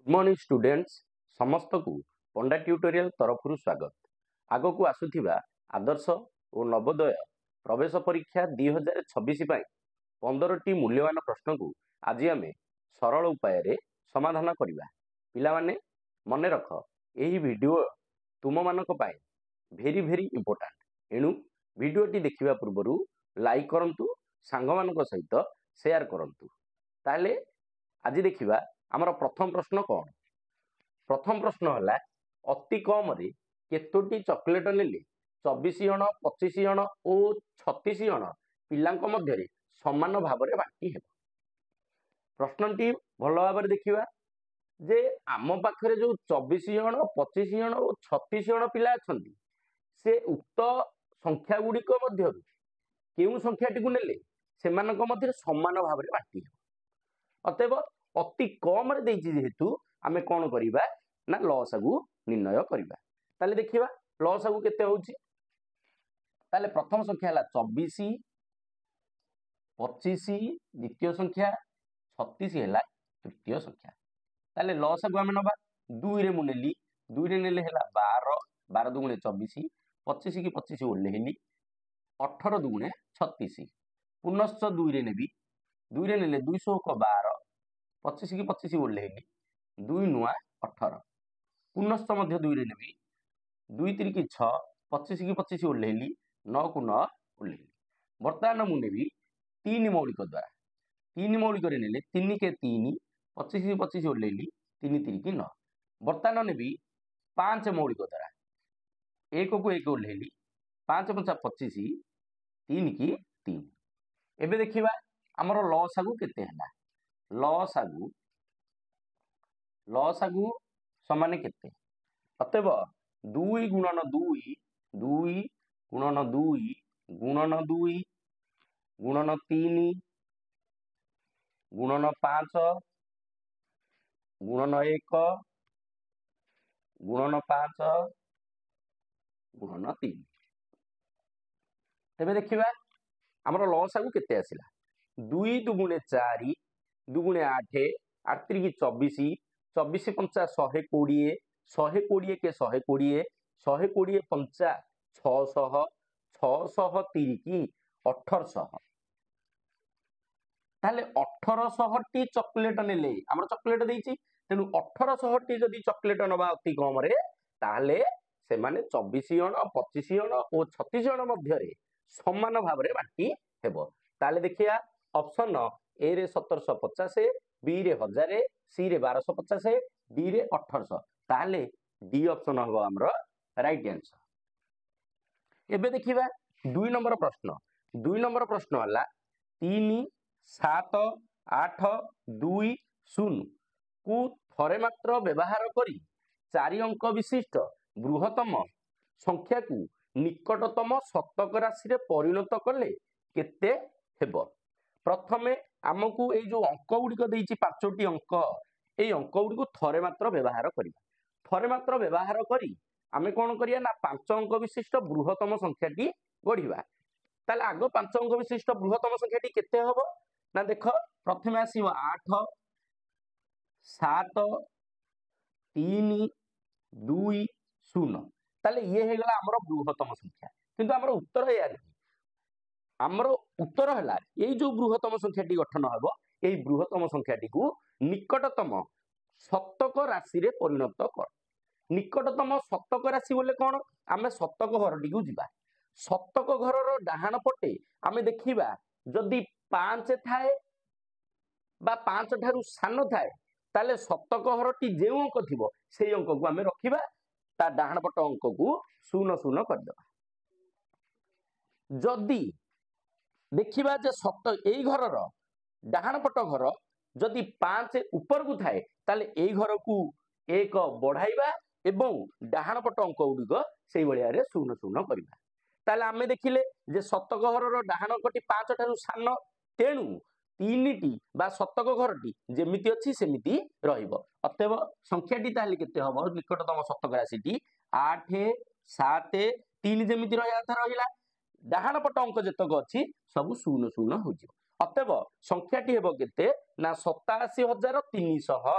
Good morning students समस्त को पंडा tutorial तरफ स्वागत। आग को आसुथिबा आदर्श और नवोदय प्रवेश परीक्षा 2026 15टी मूल्यवान प्रश्न को आज आम सरल उपाय रे समाधान करवा। पिला माने मन रख यही वीडियो तुम मानक पाए भेरी भेरी इंपोर्टेंट। एणु वीडियोटी देखिबा पूर्वरु लाइक करंतु, सांग मानक सहित शेयर करंतु। ताले आज देखिबा आमर प्रथम प्रश्न कौन। प्रथम प्रश्न है अति कम रे केतोटी चॉकलेट नेले 24 जन 25 जन और 36 जन पिलांक मध्य समान भाव में बांटी है। प्रश्नटी भल भाव देखिबा जे आम पाखरे जो 24 जन 25 जन और 36 जन पिला अछंती से उक्त संख्या गुड़िक मध्य केउ संख्याटी को नेले सेमानक मध्य समान भाव में बांटी है। अतएव अति कम रे देइछि जेहेतु आमे कोन करिबा ना लसागु निर्णय करिबा। ताले देखिबा लसागु केते होउछि। ताले प्रथम संख्या हला 24 25 द्वितीय संख्या 36 हला तृतीय संख्या। ताले लसागु आमे नबा 2 रे मु नेली 2 रे नेले हला 12 12 दुगुणे 24 25 की 25 ओल्हेली 18 दुगुणे 36 पुनश्च 2 रे नेबी 2 रे नेले 200 को 12 25 की 25 ओल्हेली 2 नुआ 18 पुनश्च मध्य 2 रे नेबी 2 3 की 6 25 की 25 ओल्हेली 9 को 9 ओल्हेली। वर्तमान मु नेबी 3 मौलिक द्वारा 3 मौलिक रे नेले 3 के 3 25 की 25 ओल्हेली 3 3 की 9। वर्तमान नेबी 5 मौलिक द्वारा 1 को 1 ओल्हेली 5 5 25 3 की 3। एबे देखिबा हमर लसागु केते हला। लसागु समान केते। अतएव 2 गुणन 2 2 गुणन 2 गुणन 2 गुणन 3 गुणन 5 गुणन 1 गुणन 5 गुणन 3। तेबे देखिबा हमर लसागु केते आसिला। 2 दुगुणे 4 दुगुणे 8 8 की 24 24 पंचा 120 120 के 120 120 पंचा 600 600 3 की 1800। ताले 1800 टी चॉकलेट नेले हमर चॉकलेट देइछि तेनु 1800 टी जदी चॉकलेट नबा अति कम रे ताले से माने 24 जन 25 जन और 36 जन मध्य रे समान भाव रे बांटी हेबो। ताले देखिया ऑप्शन ए रे 1750 बी रे 1000 सी रे 1250 डी रे 1800 ताले डी ऑप्शन हबो हमरो राइट आंसर। एबे देखिबा 2 नंबर प्रश्न। 2 नंबर प्रश्न हला 3 7 8 2 0 को थरे मात्र व्यवहार करी 4 अंक विशिष्ट बृहत्तम संख्या को निकटतम शतक राशि रे परिणत कले केते हेबो। प्रथमे आमको ए जो अंक गुड़िक देइछि 5टी अंक ए अंक गुड़िक थरे मात्र व्यवहार करिबा। थरे मात्र व्यवहार करी आमे कोन करिया ना 5 अंक विशिष्ट बृहत्तम संख्याटी गढ़िबा। ताले आगो 5 अंक विशिष्ट बृहत्तम संख्याटी केते हबो ना देख प्रथमे आसीबो 8 7 3 2 0। ताले ये हे गला हमरो बृहत्तम संख्या किंतु हमरो उत्तर या नहीं। हमरो उत्तर हला एई जो बृहत्तम संख्याटी गठन हबो एई बृहत्तम संख्याटी को निकटतम शतक राशि रे परिणत कर। निकटतम शतक राशि बोले कोन आमे शतक घरटी को जिबा। शतक घर रो डाहाण पटे आमे देखिबा जदी 5 थाए बा 5 ठारू सान थाए ताले शतक घरटी जे अंक थिबो सेई अंक को आमे रखिबा ता डाहाण पट अंक को 0 0 कर देबा। जदी देखिबा जे शतक एई घर रो डाहाण पट घर जदी 5 ऊपर को थाए ताले एई घर को 1 बढ़ाइबा एवं डाहाण पट अंक गुड़िक सेई भलिया रे 0 0 करबा। ताले आमे देखिले जे शतक घर रो डाहाण अंकटी 5 ठारू सान तेणु 3टी बा शतक घरटी जेमिति अछि सेमिति रहिबो। अतएव संख्याटी ताले केते हबो निकटतम शतक राशिटी 8 7 3 जेमिति रहया था रहिला डाहाण पट अंक जतक अछि सब 0 0 हो जिवो। अतएव संख्याटी हेबो केते ना 87300।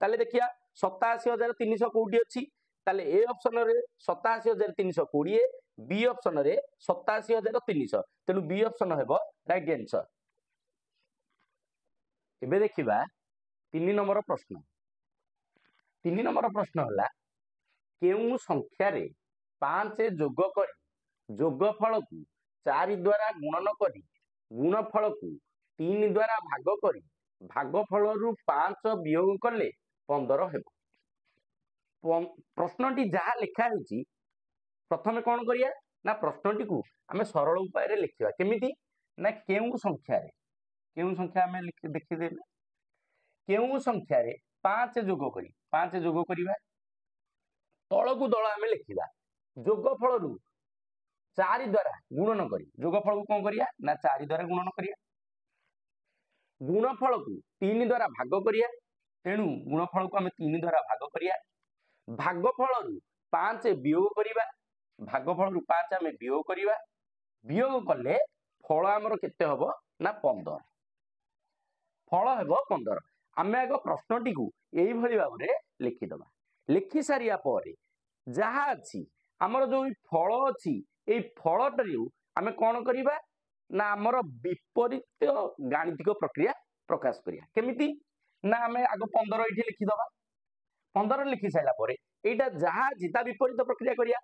ताले देखिया 87,300 कोठी अछि ताले ए ऑप्शन रे 87,320 बी ऑप्शन रे 87,300 तेनु बी ऑप्शन हेबो राइट आंसर। एबे देखिबा 3 नंबर प्रश्न 3 नंबर प्रश्न होला केउ संख्या रे 5 जोग करी जोगफल को 4 द्वारा गुणन करी गुणफल को 3 द्वारा भाग करी भागफल रु 5 वियोग कले 15 हेबो। प्रश्नटी जहाँ लिखा होची प्रथमे कौन करिया ना प्रश्नटी को आमे सरल उपाय रे लिखिबा केमिति ना केउ संख्या आमे देखि देबे केउ संख्या रे 5 जोग करी 5 जोग करिबा तळकु दळ आमे लिखिबा जोगफल रु 4 द्वारा गुणन करी जोगफल को कौन करिया ना 4 द्वारा गुणन करिया गुणफल को 3 द्वारा भाग करिया तेणु गुणफल को आमे 3 द्वारा भाग करिया भागफल रु 5 वियोग करिबा भागफल रु 5 आमे वियोग करिबा वियोग कले फल हमर केते हबो ना 15 फल हेबो 15 आमे आगो प्रश्नटी को एई भली भाबरे लिखि दबा लिखि सारिया परे जहा अछि हमर जो फल अछि एई फलटरिउ आमे कोन करिबा ना हमर विपरीत गाणितिक प्रक्रिया प्रकाश करिया केमिति ना आमे आगो 15 इठी लिखि दबा 15 लिखि साइला परे एटा जहा जिता विपरीत प्रक्रिया करिया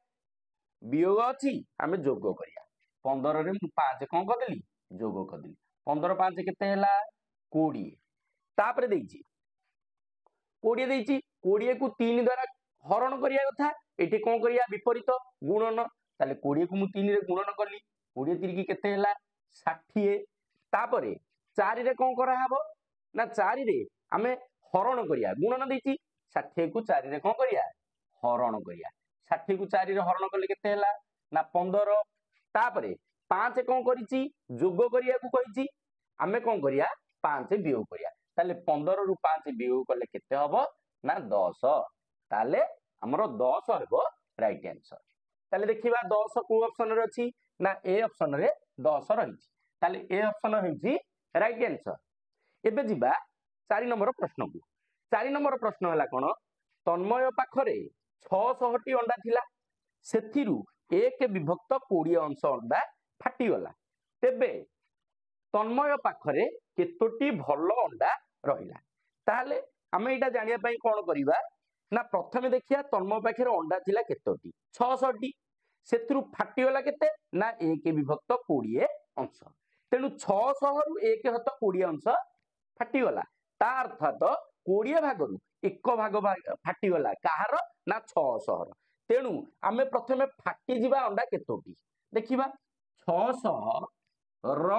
वियोग अछि आमे जोग करिया 15 रे 5 कोन करदेली जोग करदेली 15 5 केते हैला 20 तापरे देइची 20 देइची 20 को 3 द्वारा हरण करिया कथा एठी कोन करिया विपरीत गुणन ताले 20 को मु 3 रे गुणन करली 20 3 की केते हैला 60 तापरे 4 रे कोन करा हबो ना 4 रे आमे हरण करिया गुणन देइची 60 को 4 रे कोन करिया हरण करिया 60 को 4 रे हरण करले केते हैला ना 15 तापरे 5 कोन करिची जोग करिया को कहिची आमे कोन करिया 5 वियोग करिया ताले 15 रु 5 वियोग करले केते हबो ना 10 ताले हमरो 10 हेबो राइट आंसर। ताले देखिबा 10 को ऑप्शन रे अछि ना ए ऑप्शन रे 10 रहिची ताले ए ऑप्शन हेछि राइट आंसर। एबे जिबा 4 नंबर प्रश्न को 4 नंबर प्रश्न हला कोन तन्मय पाखरे 600 टी अंडा थिला सेथिरु 1 विभक्त 20 अंश अंडा फाटी गला तेबे तन्मय पाखरे केतोटी भलो अंडा रहिला ताले आमे एटा जानिया पई कोन करिबा ना प्रथमे देखिया तन्मय पाखरे अंडा थिला केतोटी 600 टी सेथिरु फाटी गला केते ना 1 विभक्त 20 अंश तेनु 600 रु 1 हत 20 अंश फाटी गला ता अर्थात 20 भागरु 1 भाग फाटी गला कहार ना 600 तेणु आमे प्रथमे फाटी जिबा अंडा केतोटी देखिबा 600 र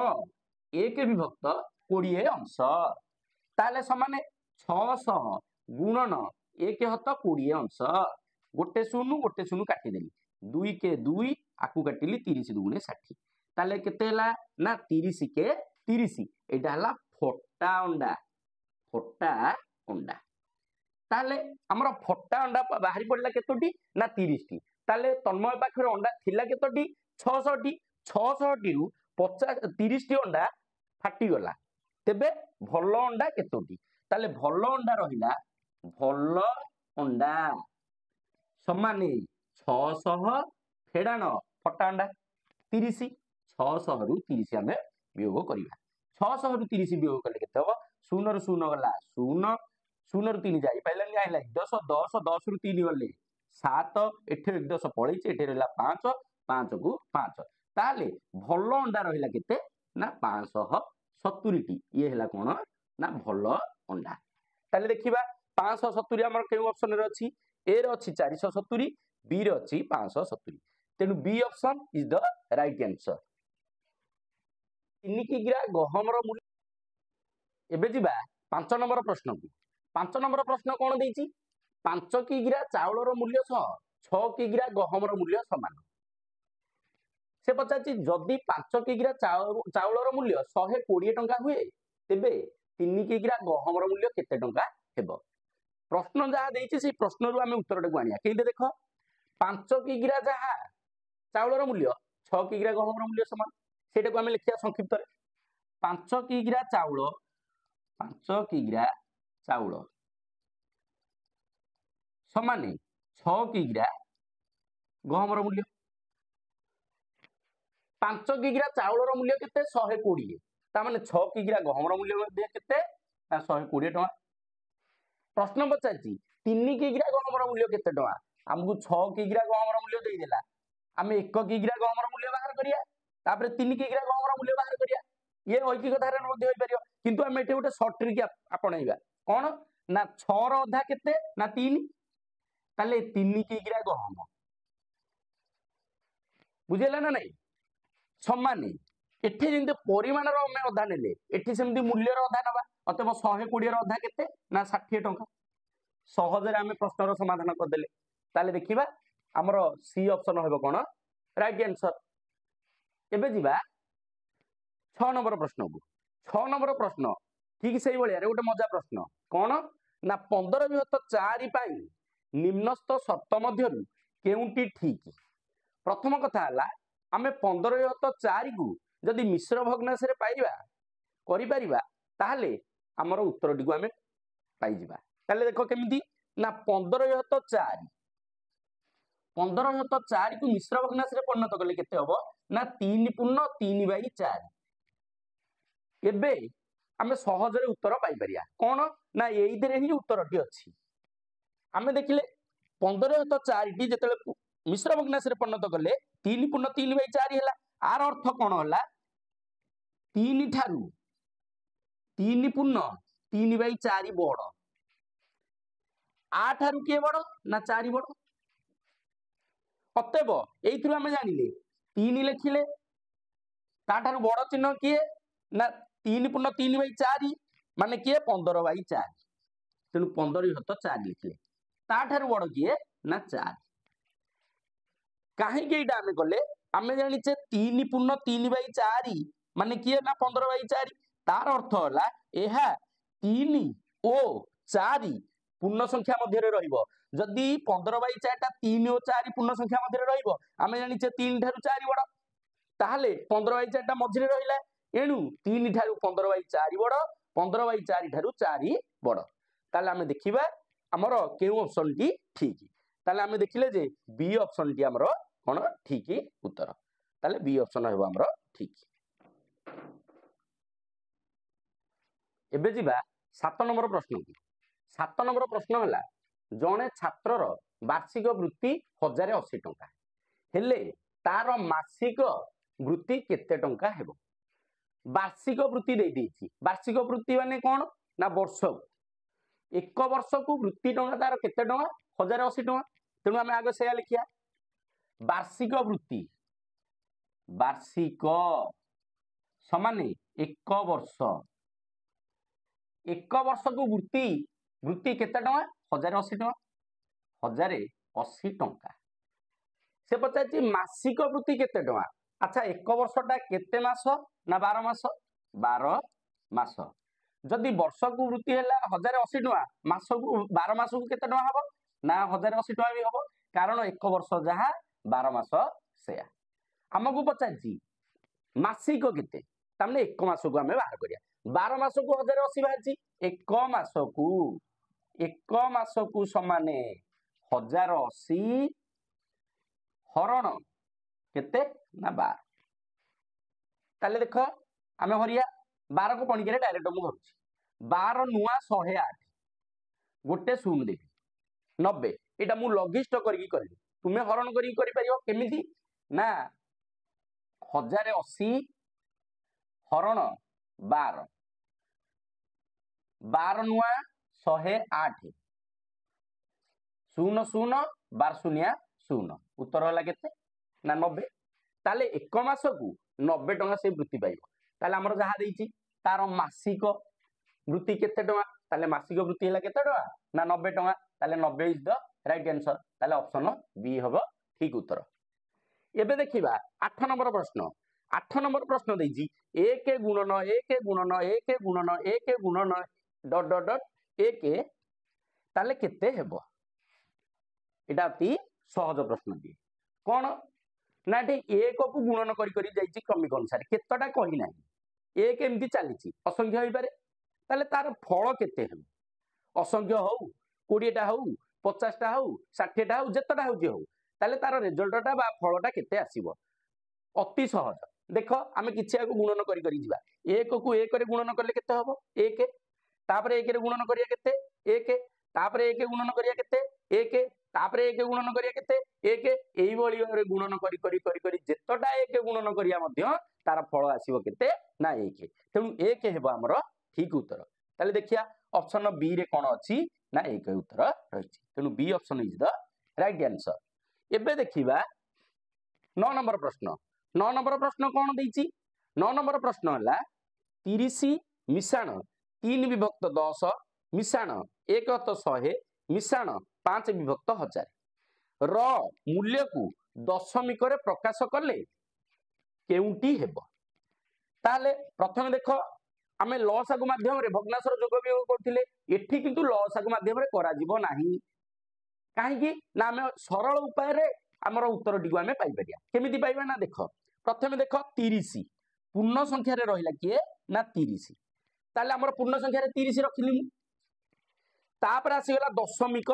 1 विभक्त 20 अंश ताले समान 600 गुणन 1 हत 20 अंश गोटे शून्य काटी देली 2 के 2 आकु काटिली 30 दुगुणे 60 ताले केते हला ना 30 के 30 एटा हला फोटा अंडा ताले हमरा फोटा अंडा बाहरी पड़ला केतोटी ना 30 टी ताले तन्मय पाखरे अंडा थिला केतोटी 600 टी रु 50 30 टी अंडा फाटी गला तेबे भलो अंडा केतोटी ताले भलो अंडा रहिला भलो अंडा समाने 600 फेडाण फटा अंडा 30 600 रु 30 आमे वियोग करिबा 600 रु 30 वियोग कले केते हो 0 रु 0 गला 0 0 रु 3 जाई पाइलानी आइला 10 10 10 रु 3 गले 7 एठे 10 पळैछि एठे रहला 5 5 को 5 ताले भलो अंडा रहिला केते ना 570 टी ये हला कोन ना भलो अंडा ताले देखिबा 570 हमर केउ ऑप्शन रे अछि ए रे अछि 470 बी रे अछि 570 तेनु B option is the right answer. 3 किग्रा गहमर मूल्य एबे जिबा 5 नंबर प्रश्न को 5 नंबर प्रश्न कोन देइछि 5 किग्रा चाउलर मूल्य 6 किग्रा गहमर मूल्य समान से पचाछि जदि 5 किग्रा चाउलर मूल्य 120 टंका हुए तेबे 3 किग्रा गहमर मूल्य केते टंका हेबो प्रश्न जहा देइछि से प्रश्न रु आमे उत्तर को आनिया केते देखो 5 किग्रा जहा चाउलर मूल्य 6 किग्रा गहमर मूल्य समान सेटा को आमे लिखिया संक्षिप्त रे 5 किग्रा चाउल ସମାନେ 6 କିଗ୍ରା ଗହମର ମୂଲ୍ୟ। 5 କିଗ୍ରା ଚାଉଳର ମୂଲ୍ୟ କେତେ? 120। ତାମାନେ 6 କିଗ୍ରା ଗହମର ମୂଲ୍ୟ ମଧ୍ୟ କେତେ? 120 ଟଙ୍କା। प्रश्न पचार 3 किग्रा गहमर मूल्य केते टका? हमको 6 किग्रा गहमर मूल्य देदेला, आम 1 किग्रा गहमर मूल्य बाहर करिया, तापर 3 किग्रा गहमर मूल्य बाहर करिया। ये ऐकिक धारण मध्ये होई परियो, किंतु हम एटे गोटे शॉर्ट ट्रिक आपणैबा। कोन ना 6 रो अधा केते ना 3, ताले 3 किग्रा गहम बुझेला ना नहीं सम्मानी। एठी जेंते परिमाण रो हम अधा नेले, एठी सेमती मूल्य रो अधा नबा। अतः 120 रो अधा केते ना 60 टंका। सहजरे आमे प्रश्न रो समाधान कर देले। ताले देखिबा हमरो सी ऑप्शन होबो कोन राइट आंसर। एबे जिबा 6 नंबर प्रश्न को। 6 नंबर प्रश्न ठीक सही बलिया रे गोटे मजा प्रश्न कोन ना 15 विभक्त 4 पाई निम्नस्थ शर्त मध्यरु केउंटी ठीक। प्रथम कथा हला आमे 15 विभक्त 4 को जदि मिश्र भग्नांश रे पाइबा करि परिबा ताहले हमर उत्तर टिको आमे पाइ जिबा। ताहले देखो केमिति ना 15 विभक्त 4 15 विभक्त 4 को मिश्र भग्नांश रे परिणत करले केते हबो ना 3/3/4। एबे आमे सहजरे उत्तर पाइ परिया कोन ना एइथिरे ही उत्तरटी अछि। आमे देखिले 15 विभक्त 4 टी जेतेले मिश्र भग्नांश रे परिणत करले 3/3/4 हैला। आर अर्थ कोन होला 3 ठारू 3/3/4 बड़। आ ठारू के बड़ ना 4 बड़। अतएव एइथिरु आमे जानिले 3 लिखिले ता ठारू बड़ चिन्ह किए ना 3/3/4 माने किए 15/4। तेनु 15 विभक्त 4 लिखिले ता ठारू बड़ किए ना 4। काहे के इटा आमे कले आमे जानिचे 3/3/4 माने किए ना 15/4। तार अर्थ होला एहा 3 ओ 4 पूर्ण संख्या मध्य रे रहिबो। जदि 15/4 टा 3 और 4 पूर्ण संख्या मध्य रे रहिबो आमे जानिचे 3 ठारू 4 बड़। ताहले 15/4 टा मध्य रे रहिला एनु 3 ठारू 15/4 बड़ 15/4 ठारू 4 बड़। ताहले आमे देखिबा हमरो केउ ऑप्शन टी ठीक। ताहले आमे देखिले जे बी ऑप्शन टी हमरो कोन ठीक उत्तर। ताहले बी ऑप्शन हेबो हमरो ठीक। एबे जिबा 7 नंबर प्रश्न की। 7 नंबर प्रश्न हला जणे छात्रर वार्षिक वृत्ति 1080 टंका हेले तार मासिक वृत्ति केते टंका हेबो। वार्षिक वृत्ति दे देछि। वार्षिक वृत्ति माने कोन ना वर्ष एक वर्ष को वृत्ति टंका तार केते टंका 1080 टंका। तेनु आमे आगे सेया लिखिया वार्षिक वृत्ति वार्षिक समान एक वर्ष। एक वर्ष को वृत्ति वृत्ति केते टंका 1080 टंका 1080 टंका। से पचार मासिक वृत्ति केते टंका। अच्छा एक वर्षटा केते मास ना 12 मास 12 मास। जदि वर्ष को वृत्ति हैला 1080 टंका मास को 12 मास को केते टंका हबो ना 1080 टंका भी हबो कारण एक वर्ष जहा 12 मास सेया। हमकु पचार मासिक केते तामने एक मास को हमें बाहर करिया 12 मास को 1080 बाहरची एक मास को समाने 1080 हरण केते ना 12। ताले देखो आमे हरिया 12 को पणिके डायरेक्ट मु करूची 12 नुआ 108 गोटे शून्य देबी 90 एटा मु लघिष्ठ करके करली तुमे हरण करी परियो केमिति ना 1080 हरण 12 12 नुआ 108 शून्य शून्य 12 शून्य शून्य उत्तर होला केते ना 90। ताले एक मास को 90 टंका से वृत्ति पाइबो। ताले हमर जहा देइची तार मासिक वृत्ति केते टंका ताले मासिक वृत्ति होला केते टंका ना 90 टंका। ताले 90 इज द राइट आंसर। ताले ऑप्शन बी हबो ठीक उत्तर। एबे देखिबा 8 नंबर प्रश्न। 8 नंबर प्रश्न देइची 1 गुणन 1 गुणन 1 गुणन 1 गुणन डॉट डॉट डॉट 1 ताले केते हेबो। एटा अति सहज प्रश्न दी कोन ना एठी 1 को गुणन करी करी जाईची क्रमिक अनुसार केतटा कहि नाही 1 एमती चलीची असंख्य होई पारे ताले तार फल केते हेबो असंख्य हो 20 टा हो 50टा हूँ 60टा हूँ जितेटा हूँ ताले तार रिजल्टटा बा फलटा केते आसीबो अति सहज देख आम किसी गुणन करी जिबा 1 को 1 रे गुणन कले केते हबो 1 तापरे 1 रे गुणन करिया केते 1 तापरे 1 गुणन करिया केते 1 तापरे 1 गुणन करिया केते 1 एई भली भाबरे गुणन करी जेतटा 1 गुणन करिया मध्य तार फल आसीबो केते ना 1 तेणु 1 हेबो हमर ठीक उत्तर ताले देखिया ऑप्शन बी रे कोन अछि ना 1 उत्तर रहिछि तेणु B option is the right answer एबे देखिबा 9 नंबर प्रश्न 9 नंबर प्रश्न कौन देइछि 9 नंबर प्रश्न हला 30 मिशाण 3 विभक्त 10 मिशाण 1 तो 100 मिशाण 5 विभक्त 1000 र मूल्य को दशमिक रे प्रकाश कले केउंटी हेबो ताले प्रथम देखो आमे लसागु माध्यम रे भग्नांशर जोग वियोग करथिले एठी किंतु लसागु माध्यम रे करा जिवो नाही काहे कि ना आमे सरल उपाय रे हमर उत्तर टिको आमे पाइ परिया केमिति पाइबा ना देखो प्रथम देखो 30 पूर्ण संख्या रे रहिला किए ना 30 ताले हमर पूर्ण संख्या रे 30 रखिली तापर आसीगला दशमिक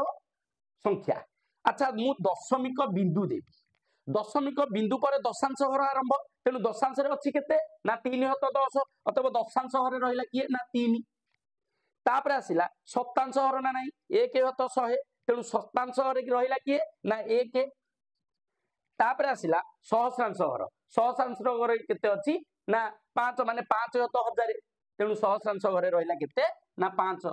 संख्या अच्छा मु दशमिक बिंदु देबी दशमिक बिंदु पर दशांश घर आरंभ तेणु दशांश रे अछि केते ना 3 हत 10 अथवा दशांश घर रहिला किए ना 3 तापर आसीला सप्तांश घर ना नाही 1 हत 100 तेणु सप्तांश घर रहिला किए ना 1 तापर आसीला सहस्रांश घर केते अछि ना 5 माने 5 हत 1000 तेणु सहस्रांश घर रहिला केते ना 5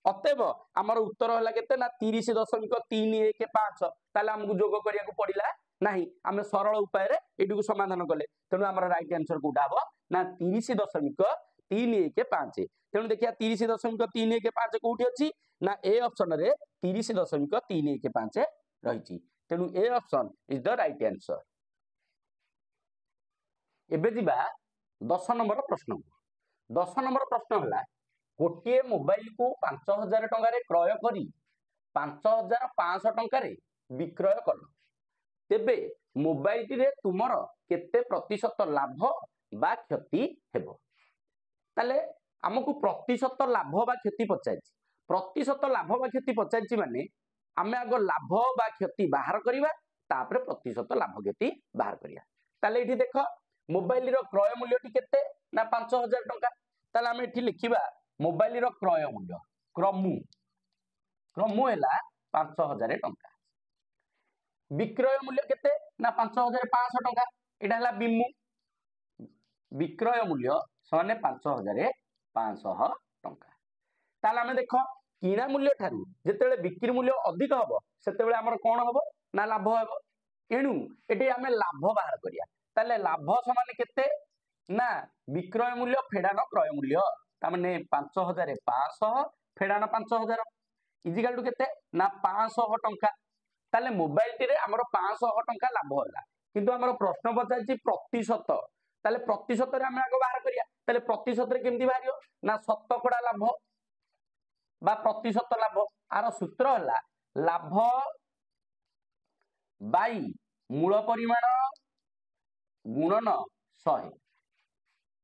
अतएव हमर उत्तर होला केते ना 30.315 ताले हमकु जोग करिया को पडिला नाही आमे सरल उपाय रे एडुकु समाधान कले तेणु हमर राइट आंसर कोटा हबो ना 30.315 तेणु देखिया 30.315 कोठी अछि ना ए ऑप्शन रे 30.315 रहिछि तेणु A option is the right answer एबे जिबा 10 नंबर प्रश्न 10 नंबर प्रश्न हला गोटे मोबाइल को 5000 टंका रे क्रय करी 5500 टंका रे विक्रय कर तेबे मोबाइल रे तुमर केते प्रतिशत लाभ बा क्षति हेबो ताले हमकु प्रतिशत लाभ बा क्षति पचाइछि प्रतिशत लाभ बा क्षति पचाइछि माने आमे आगो लाभ बा क्षति बाहर करिवा तापर प्रतिशत लाभ क्षति बाहर करिया ताले एठी देखो मोबाइल रो क्रय मूल्य टी केते ना 5000 टंका ताले आमे एठी लिखिबा मोबाइल रो क्रय मूल्य क्रमु हैला 5000 टंका विक्रय मूल्य केते ना 5500 टंका एटा हला बिमु विक्रय मूल्य सने 5500 टंका ताले आमे देखो किना मूल्य ठारू जेतेले बिक्री मूल्य अधिक हबो सेतेबेले हमर कोन हबो ना लाभ हबो एणु एटी आमे लाभ बाहर करिया ताले लाभ समान केते ना विक्रय मूल्य फेडान क्रय मूल्य ता माने 5500 फेडान 5000 इजिकल टू केते ना 500 टंका ताले मोबाइल टी रे हमर 500 टंका लाभ होला किंतु हमर प्रश्न पचाछि प्रतिशत ताले प्रतिशत रे हम आगो बाहर करिया ताले प्रतिशत रे केमति बाहरियो ना शतकड़ा लाभ बा प्रतिशत लाभ आर सूत्र हला लाभ बाई मूल परिमाण गुणन 100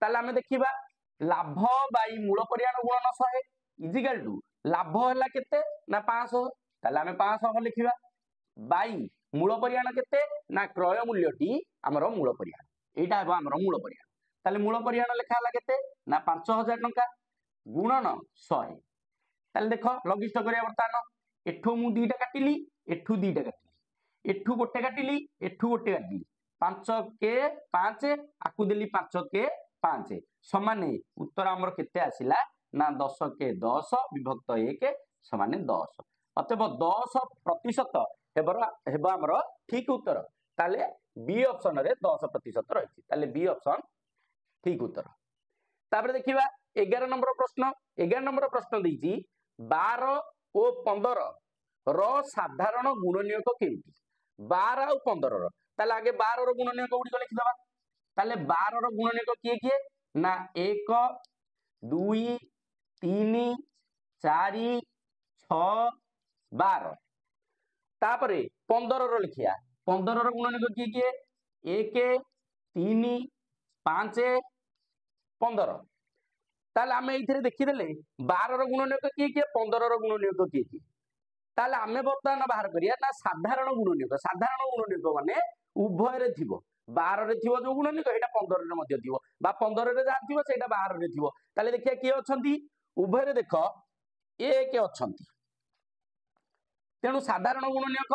ताले हम देखिबा लाभ बाई मूल परिमाण गुणन 100 इजिकल टू लाभ हला केते ना 500 ताले हम 500 लिखिबा बाई मूल परिमाण केते ना क्रय मूल्य टी हमर मूल परिमाण एटा हेबो हमर मूल परिमाण ताले मूल परिमाण लेखा हला केते ना 5000 टंका गुणन 100 ताले देखो लघिष्ठ करिया वर्तमान एठो मु दीटा काटिली एठू दीटा काटिली एठू गोटे काटिली एठू गोटे काटिली 5 के 5 आकु देली 5 के 5 समान उत्तर हमर केते आसिला ना 10 के 10 विभक्त 1 समान 10 अतएव 10% हेबो हमर ठीक उत्तर ताले बी ऑप्शन रे 10% रहिछि ताले बी ऑप्शन ठीक उत्तर तापर देखिबा 11 नंबर प्रश्न दैछि 12 और 15 रो साधारण गुणनीयक केउटी 12 और 15 रो ताले आगे 12 रो गुणनीयक उडी लिखि दबा ताले 12 रो गुणनीयक किए किए ना 1 2 3 4 6 12 तापरे 15 रो लिखिया 15 रो गुणनीयक किए किए 1 3 5 15 ताले आमे एथिरे देखि देले 12 रो गुणनीयक किए किए 15 रो गुणनीयक किए किए ताले आमे बर्तमान बाहर करिया ना साधारण गुणनीयक माने उभय रे थिबो 12 रे थिबो जो गुणनीयक एटा 15 रे मध्ये थिबो बा 15 रे जा थिबो सेटा 12 रे थिबो ताले देखिया की अछंती उभय रे देखो एक अछंती तेणु साधारण गुणनीयक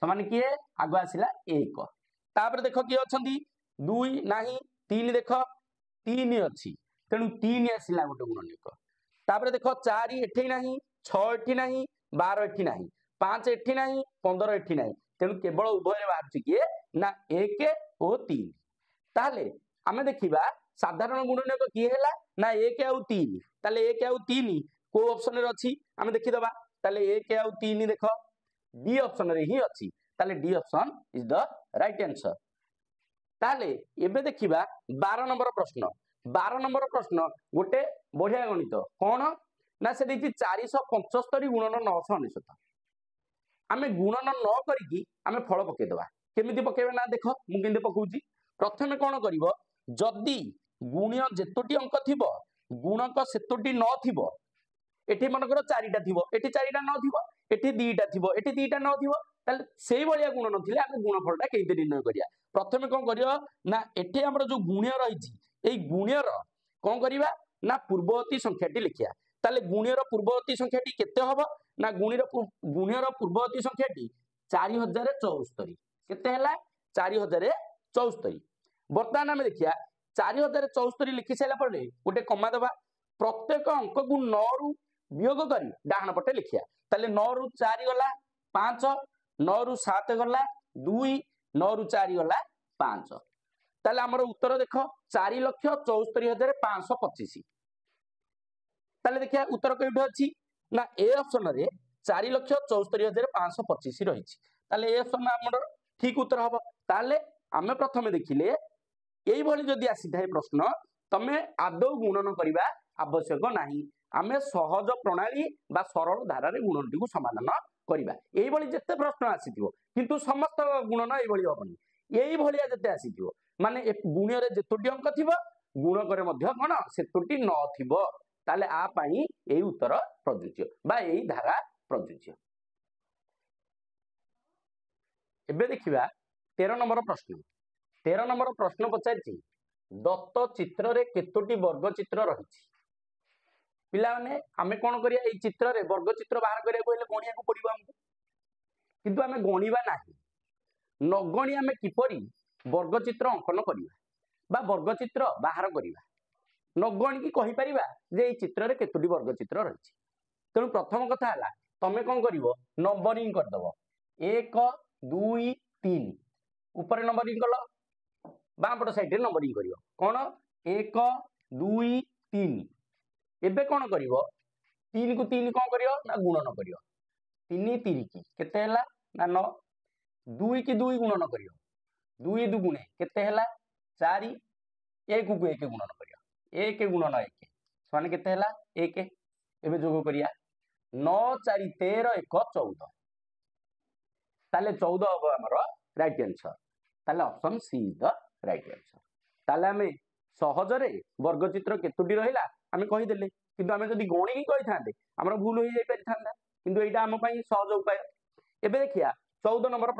समान किए आगु आसिला एक तापर देखो किए अछंती 2 नाही 3 देखो 3 अछि तेणु 3 आसिला गोटे गुणनीयक तापर देखो 4 एठी नाही 6 एठी नाही 12 एठी नाही 5 एठी नाही 15 एठी नाही तेणु केवल उभय रे बाहर किए ना 1 और 3 ताले आमे देखिबा साधारण गुणनीयक किए हैला ना 1 और 3 ताले 1 और 3 को ऑप्शन रे अछि आमे देखि दबा ताले 1 और 3 देखो डी ऑप्शन रे ही अछि ताले D option is the right answer ताले एबे देखिबा 12 नंबर प्रश्न गोटे बढ़िया गणित कोन ना से दैछि 475 गुणन 999 आमे गुणन न करिकी आमे फल पके दबा केमिति पकेबे ना देखो मु केमिति पकौची प्रथमे कोन करिवो जदी गुण्य जेतोटी अंक थिबो गुणक सेतोटी न थिबो एठी मनकर 4टा थिबो एठी 4टा न थिबो एठी 2टा थिबो एठी 2टा न थिबो ताले सेही बलिया गुण नथिले आमे गुणफलटा केइते निर्णय करिया प्रथमे कोन करियो ना एठी हमर जो गुण्य रहिछि एई गुण्यर कोन करिवा ना पूर्ववर्ती संख्याटी लिखिया ताले गुण्यर पूर्ववर्ती संख्याटी केते हबो ना गुण्यर पूर्ववर्ती संख्याटी 4074 केते हला 4074 वर्तमान आमे देखिया 4074 लिखि सैला परे गोटे कमा दबा प्रत्येक अंक को 9 रु वियोग करी डाहण पटे लिखिया ताले 9 रु 4 गला 5 9 रु 7 गला 2 9 रु 4 गला 5 ताले हमर उत्तर देखो 4,74,525 ताले देखिया उत्तर केउठे अछि ना ए ऑप्शन रे 4,74,525 रहिछि ताले ए ऑप्शन हमर ठीक उत्तर हबो ताले आमे प्रथमे देखिले एई भली जदी आसी थाए प्रश्न तमे आदौ गुणन करिबा आवश्यक नाही आमे सहज प्रणाली बा सरल धारा रे गुणनटी को समाधान करिबा एई भली जत्ते प्रश्न आसीथिबो किंतु समस्त गुणन एई भली होबनी एई भलिया जत्ते आसीथिबो माने गुण्य रे जेतोटी अंक थिबो गुणक रे मध्य कोन सेतोटी न थिबो ताले आ पाई एई उत्तर प्रযোज्य बा एई धारा प्रযোज्य एबे देखिबा 13 नंबर प्रश्न पचारछि दत्त चित्र रे केतोटी वर्ग चित्र रहिछि पिला माने आमे कोन करिया एई चित्र रे वर्ग चित्र बाहर करिया कोइले गणिया को पड़िबो हमको किंतु आमे गणिबा नाही न गणि आमे किपरि वर्ग चित्र अंकन करिबा बा वर्ग चित्र बाहर करिबा न गणि की कहि परिबा जे एई चित्र रे केतोटी वर्ग चित्र रहिछि तेनु प्रथम कथा हला तमे कोन करिवो नंबरिंग कर दबो 1 2 3 ऊपर नंबरिंग कलो बाम पट साइड रे नंबरिंग करिवो कोन 1 2 3 एबे कोन करिवो 3 को 3 कोन करिवो ना गुणन करिवो 3 3 की केते हला ना 9 2 की 2 गुणन करिवो 2 2 गुणे केते हला 4 1 को 1 गुणन करिवो 1 गुणन 1 समान केते हला 1 एबे जोग करिया 9 4 13 1 14 ताले 14 हबो हमर राइट आंसर ताले option C is the right answer ताले हमें सहजरे वर्ग चित्र केतोटी रहिला आमे कहि देले किंतु आमे जदी गणी की कहि थांदे हमर भूल होई जाई परिथांदा किंतु एटा हम पई सहज उपाय एबे देखिया 14 नंबर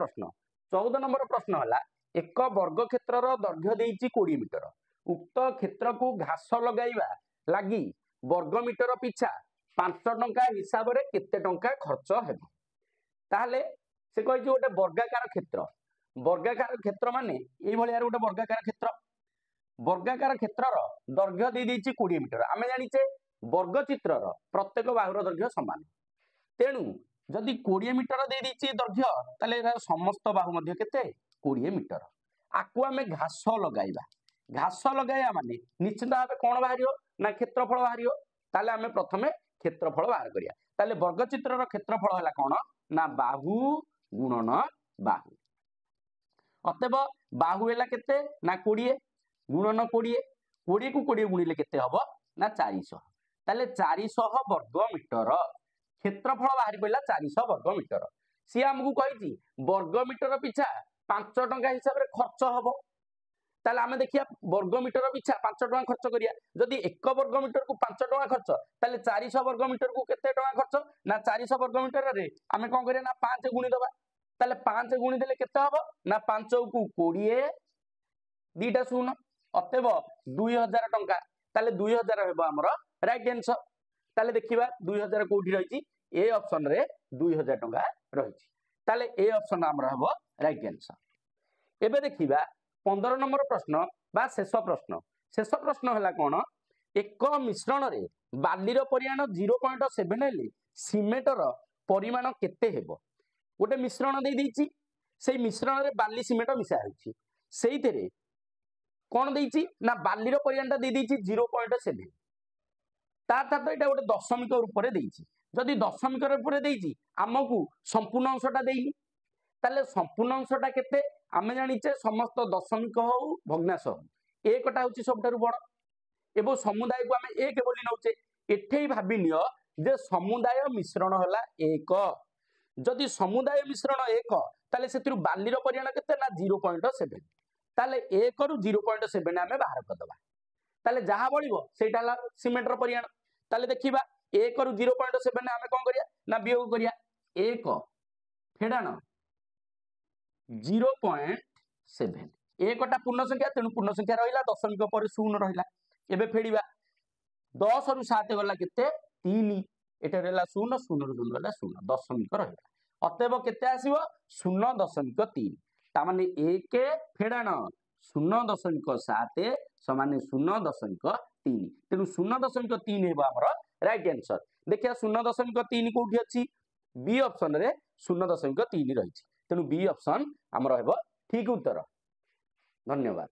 प्रश्न हला एक वर्ग क्षेत्रर दैर्घ्य देइछि 20 मीटर उक्त क्षेत्र को घास लगाइबा लागि वर्ग मीटर पिछा 5 टंका हिसाब रे केते टंका खर्च हेबो ताले से कहि गोटे वर्गाकार क्षेत्र माने एई भलिया गोटे वर्गाकार क्षेत्रर दैर्घ्य दे देइछि 20 मीटर आमे जानिचे वर्ग चित्रर प्रत्येक बाहुर दैर्घ्य समान तेणु जदि 20 मीटर दे देइछि दैर्घ्य ताले समस्त बाहु मध्ये केते 20 मीटर आकु आमे घास लगाया माने निश्चित भाबे कोन बाहरियो ना क्षेत्रफल बाहरियो ताले आमे प्रथमे क्षेत्रफल बाहर करिया ताले वर्ग चित्रर क्षेत्रफल हला कोन ना बाहु गुणन बाहु अतएव बाहु हला केते ना 20 गुणन 20 20 को 20 गुणिले केते हबो ना 400 ताले 400 वर्ग मीटर क्षेत्रफल बाहर पइला 400 वर्ग मीटर सी हमकु कहिछि वर्ग मीटर पिछा 5 टंका हिसाब रे खर्च हबो ताले आमे देखिया वर्ग मीटर पिछा 5 टका खर्च करिया जदि 1 वर्ग मीटर को 5 टका खर्च ताले 400 वर्ग मीटर को केते टका खर्च ना 400 वर्ग मीटर रे आमे कोन करिया ना 5 गुणी दबा ताले 5 गुणी देले केते हबो ना 5 को 20 दीटा शून्य अतएव 2000 टंका ताले 2000 हेबो हमर राइट आंसर ताले देखिबा 2000 कोठी रहिची ए ऑप्शन रे 2000 टंका रहिची ताले ए ऑप्शन हमर हेबो राइट आंसर एबे देखिबा 15 नंबर प्रश्न बा शेष प्रश्न हला कोन एक मिश्रण रे बालीर परिमाण 0.7 हेले सिमेंटर परिमाण केते हेबो गोटे मिश्रण दे देइची सेई मिश्रण रे बाली सिमेंट मिसा होइची सेइतरे कोन देइची ना बालीर परिमाणटा दे देइची 0.7 तार तो एटा गोटे दशमिक रूप रे देइची जदि दशमिक रूप रे देइची हमकु संपूर्ण अंशटा देइनी ताले संपूर्ण अंशटा केते आमे जानिचे समस्त दशमिक हो भग्नांश हो एकटा होची सबठारु बड़ एबो समुदाय को आमे एक बोली नउचे एठेई भाबी नियो जे समुदाय मिश्रण हला एक जदि समुदाय मिश्रण एक ताले सेतिरु बालीर परिमाण केते ना 0.7 ताले 1 रु 0.7 आमे बाहर करदबा ताले जहा बळिबो सेटा हला सिमेंट रो परिमाण ताले देखिबा 1 रु 0.7 आमे कोन करिया ना वियोग करिया 1 फेडाण 0.7 एकटा पूर्ण संख्या तेणु पूर्ण संख्या रहिला दशमिक पर शून्य रहिला एबे फेडिबा 10 रु 7 गला केते 3 एटा रहला शून्य शून्य रु 2 रहला शून्य दशमिक रहिला अतएव केते आसीबो 0.3 ता माने 1 फेडाण 0.7 समान 0.3 तेणु 0.3 हेबा हमर राइट आंसर देखिया 0.3 कोठी अछि बी ऑप्शन रे 0.3 रहिछि तेणु बी ऑप्शन हमर हेबो ठीक उत्तर धन्यवाद।